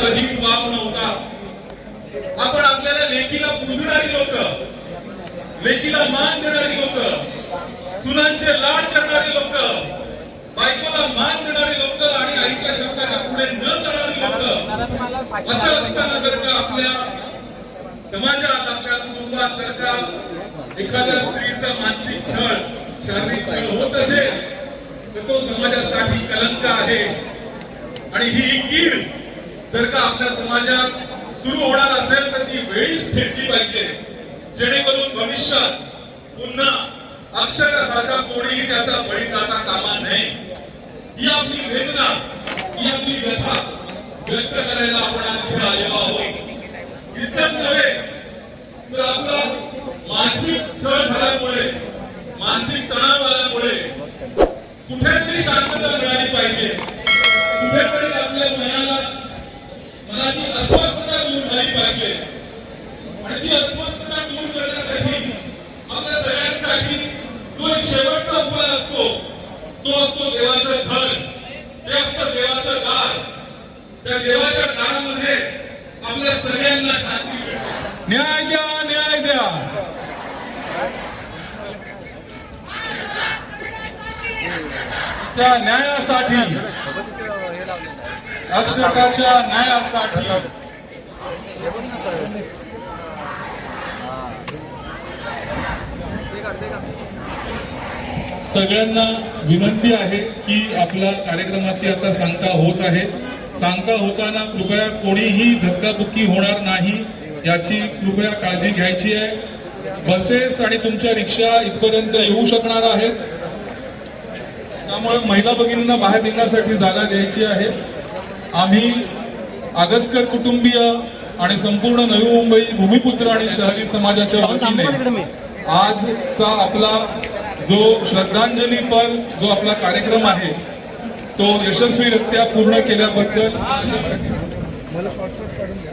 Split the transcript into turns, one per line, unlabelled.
कधीच वाव नव्हता. आपण आपल्याला लेकीला पूजणारी लोक, लेकीला मान देणारी लोक, सुनांचे लाड करणारी लोक, बायकोला मान देणारी लोक आणि आईच्या शब्दाच्या पुढे न जाणारी लोक, असं असताना जर का आपल्या समाजात, आपल्या कुटुंबात जर का एखाद्या स्त्रीचा मानसिक छळ, शारीरिक छळ होत असेल तर तो समाजासाठी कलंक आहे. आणि ही कीड जर का आपल्या समाजात सुरू होणार असेल तर ती वेळीच ठेचली पाहिजे, जेणेकरून भविष्यात पुन्हा अक्षरासारखा कोणीही त्याचा बळी जाता कामा नये. ही आपली वेदना, ही आपली व्यथा व्यक्त करायला आपण आज इथे आलेलो आहोत. इतकंच नव्हे तर आपला मानसिक छळ झाल्यामुळे, मानसिक तणाव आल्यामुळे कुठेतरी शांतता मिळाली पाहिजे, कुठेतरी आपल्या मनाची अस्वस्थता दूर झाली पाहिजे. आणि ती अस्वस्थता दूर करण्यासाठी आपल्या सगळ्यांसाठी जो एक शेवटचा उपाय असतो तो असतो देवाचं घर, ते असतं देवाचं दार. त्या देवाच्या दारामध्ये आपल्या सगळ्यांना शांती मिळते. न्याय द्या, न्याय द्या. त्या न्यायासाठी, अक्षराच्या न्यायासाठी सगळ्यांना विनंती आहे की आपल्या कार्यक्रमाची आता सांगता होत आहे. सांगता होताना कृपया कोणीही धक्काबुक्की होणार नाही याची कृपया काळजी घ्यायची आहे. बसेस आणि तुमच्या रिक्षा इथपर्यंत येऊ शकणार आहेत, त्यामुळे महिला भगिनींना बाहेर निघण्यासाठी जागा द्यायची आहे. आम्ही आगसकर कुटुंबीय आणि संपूर्ण नवी मुंबई भूमिपुत्र आणि शहरी समाजाच्या वतीने आजचा आपला जो श्रद्धांजलीपर जो आपला कार्यक्रम आहे तो यशस्वीरित्या पूर्ण केल्याबद्दल मला शॉर्टकट काढून द्या.